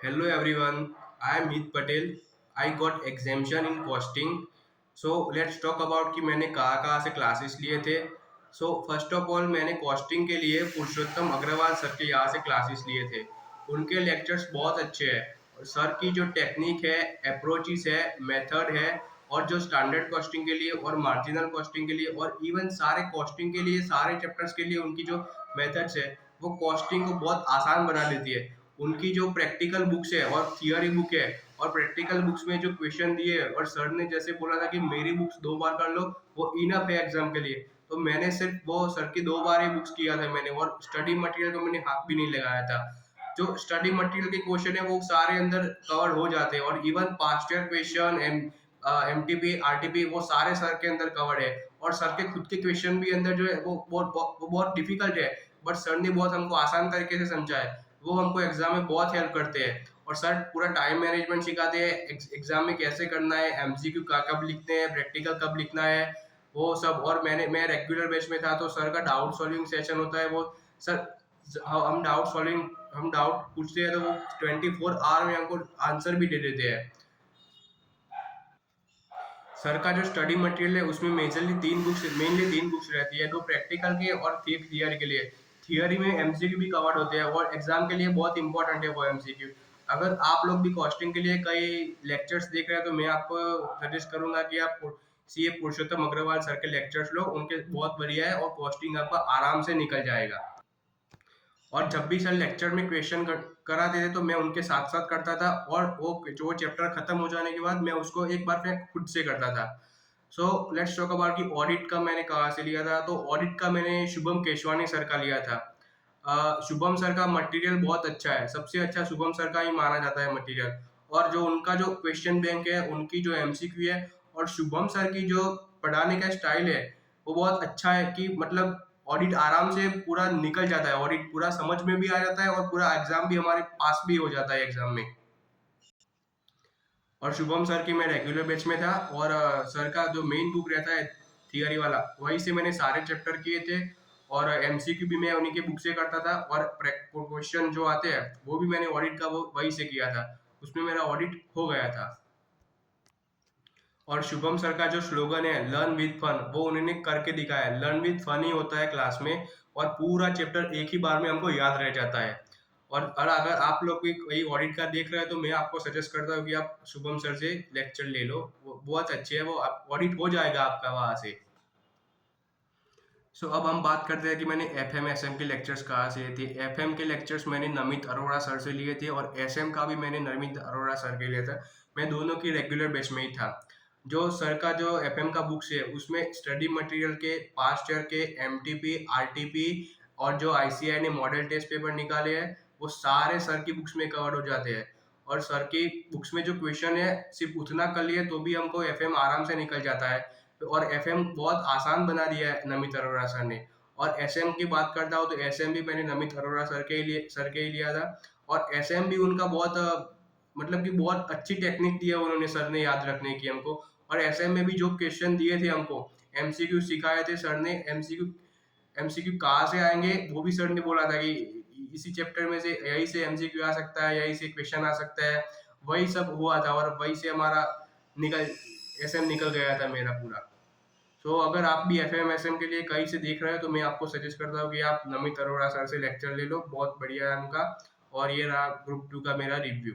Hello everyone, I am Meet Patel. I got exemption in costing. So let's talk about कि मैंने कहाँ कहाँ से क्लासेस लिए थे. So फर्स्ट ऑफ ऑल मैंने कॉस्टिंग के लिए पुरुषोत्तम अग्रवाल सर के यहाँ से क्लासेस लिए थे. उनके लेक्चर्स बहुत अच्छे हैं और सर की जो टेक्निक है, अप्रोचेस है, मेथड है और जो स्टैंडर्ड कॉस्टिंग के लिए और मार्जिनल कॉस्टिंग के लिए और इवन सारे कॉस्टिंग के लिए सारे चैप्टर्स के लिए उनकी जो मेथड्स है वो कॉस्टिंग को बहुत आसान बना देती है. उनकी जो प्रैक्टिकल बुक्स है और थियरी बुक है और प्रैक्टिकल बुक्स में जो क्वेश्चन दिए और सर ने जैसे बोला था कि मेरी बुक्स 2 बार कर लो वो इनफ है एग्जाम के लिए. तो मैंने सिर्फ वो सर की 2 बार ही बुक्स किया था मैंने और स्टडी मटेरियल को मैंने हाथ भी नहीं लगाया था. जो स्टडी मटेरियल के क्वेश्चन है वो सारे अंदर कवर हो जाते हैं और even past year question MTP RTP वो सारे सर के अंदर कवर्ड है और सर के खुद के क्वेश्चन भी अंदर जो है वो बहुत डिफिकल्ट है बट सर ने बहुत हमको आसान तरीके से समझा है. वो हमको एग्जाम में बहुत हेल्प करते हैं और सर पूरा टाइम मैनेजमेंट सिखाते हैं एग्जाम में कैसे करना है, एमसीक्यू कब लिखते हैं, प्रैक्टिकल कब लिखना है वो सब. और मैं रेगुलर बैच में था तो सर का डाउट सॉल्विंग सेशन होता है वो सर हम डाउट पूछते हैं तो वो 24 आवर में हमको आंसर भी दे देते हैं. सर का जो स्टडी मटेरियल है उसमें मेनली तीन बुक्स रहती है, दो प्रैक्टिकल के और एक थियरी के लिए. थियरी में एमसीक्यू भी कवर्ड होते हैं और एग्जाम के लिए बहुत इंपॉर्टेंट है वो एमसीक्यू. अगर आप लोग भी कॉस्टिंग के लिए कई लेक्चर्स देख रहे हैं तो मैं आपको सजेस्ट करूंगा कि आप सीए पुरुषोत्तम अग्रवाल सर के लेक्चर्स लो, उनके बहुत बढ़िया है और कॉस्टिंग आपका आराम से निकल जाएगा. और जब भी सर लेक्चर में क्वेश्चन कराते थे तो मैं उनके साथ साथ करता था और वो जो चैप्टर खत्म हो जाने के बाद मैं उसको एक बार फिर खुद से करता था. सो लेट्स टॉक अबाउट कि ऑडिट का मैंने कहाँ से लिया था. तो ऑडिट का मैंने शुभम केशवानी सर का लिया था. शुभम सर का मटेरियल बहुत अच्छा है, सबसे अच्छा शुभम सर का ही माना जाता है मटेरियल. और जो उनका जो क्वेश्चन बैंक है, उनकी जो एमसीक्यू है और शुभम सर की जो पढ़ाने का स्टाइल है वो बहुत अच्छा है कि मतलब ऑडिट आराम से पूरा निकल जाता है, ऑडिट पूरा समझ में भी आ जाता है और पूरा एग्जाम भी हमारे पास भी हो जाता है एग्जाम में. और शुभम सर की मैं रेगुलर बैच में था और सर का जो मेन बुक रहता है थियरी वाला वही से मैंने सारे चैप्टर किए थे और एमसीक्यू भी मैं उन्हीं के बुक से करता था और क्वेश्चन जो आते हैं वो भी मैंने ऑडिट का वो वही से किया था, उसमें मेरा ऑडिट हो गया था. और शुभम सर का जो स्लोगन है लर्न विद फन वो उन्होंने करके दिखाया है. लर्न विद फन ही होता है क्लास में और पूरा चैप्टर एक ही बार में हमको याद रह जाता है. और अगर आप लोग भी कोई ऑडिट का देख रहे हैं तो मैं आपको सजेस्ट करता हूँ कि आप शुभम सर से लेक्चर ले लो, वो बहुत अच्छे है, वो ऑडिट हो जाएगा आपका वहां से. अब हम बात करते हैं कि मैंने एफ एम एस एम के लेक्चर्स कहाँ से लिए थे. एफ एम के लेक्चर्स मैंने नमित अरोड़ा सर से लिए थे और एस एम का भी मैंने नमित अरोड़ा सर के लिए था. मैं दोनों की रेगुलर बैच में ही था. जो सर का जो एफ एम का बुक्स है उसमें स्टडी मटेरियल के पास्ट ईयर के M T P R T P और जो आईसीआई ने मॉडल टेस्ट पेपर निकाले हैं वो सारे सर की बुक्स में कवर हो जाते हैं. और सर की बुक्स में जो क्वेश्चन है सिर्फ उतना कर लिए तो भी हमको एफ एम आराम से निकल जाता है. और एफएम बहुत आसान बना दिया है नमित अरोड़ा सर ने. और एसएम की बात करता हूँ तो एसएम भी मैंने नमित अरोड़ा सर के ही लिया था. और एसएम भी उनका बहुत मतलब कि बहुत अच्छी टेक्निक दी है उन्होंने सर ने याद रखने की हमको. और एसएम में भी जो क्वेश्चन दिए थे हमको एमसीक्यू सिखाए थे सर ने. एमसीक्यू कहाँ से आएंगे वो भी सर ने बोला था कि इसी चैप्टर में से यही से एमसीक्यू आ सकता है, यही से क्वेश्चन आ सकता है. वही सब हुआ था और वही से हमारा निकल एसएम निकल गया था मेरा पूरा. अगर आप भी एफ एम एस एम के लिए कहीं से देख रहे हो तो मैं आपको सजेस्ट करता हूँ कि आप नमित अरोड़ा सर से लेक्चर ले लो, बहुत बढ़िया है उनका. और ये रहा ग्रुप 2 का मेरा रिव्यू.